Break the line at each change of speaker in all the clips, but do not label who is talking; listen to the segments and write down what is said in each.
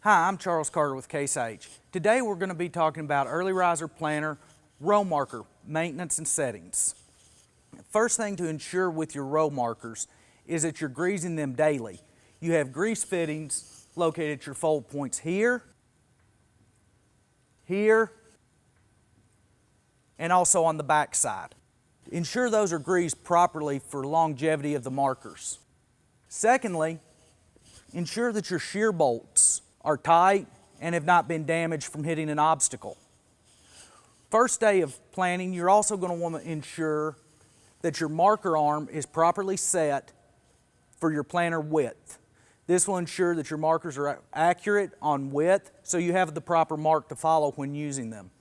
Hi, I'm Charles Carter with Case H. Today we're going to be talking about Early Riser Planter row marker maintenance and settings. First thing to ensure with your row markers is that you're greasing them daily. You have grease fittings located at your fold points here, here, and also on the back side. Ensure those are greased properly for longevity of the markers. Secondly, ensure that your shear bolts are tight and have not been damaged from hitting an obstacle. First day of planting, you're also going to want to ensure that your marker arm is properly set for your planter width. This will ensure that your markers are accurate on width so you have the proper mark to follow when using them.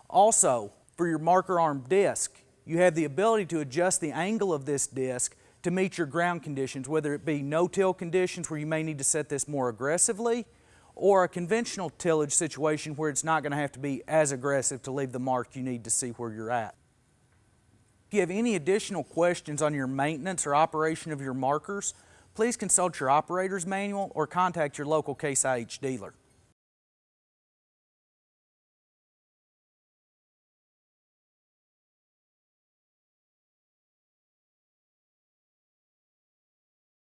Also, for your marker arm disc, you have the ability to adjust the angle of this disc to meet your ground conditions, whether it be no-till conditions where you may need to set this more aggressively, or a conventional tillage situation where it's not going to have to be as aggressive to leave the mark you need to see where you're at. If you have any additional questions on your maintenance or operation of your markers, please consult your operator's manual or contact your local Case IH dealer.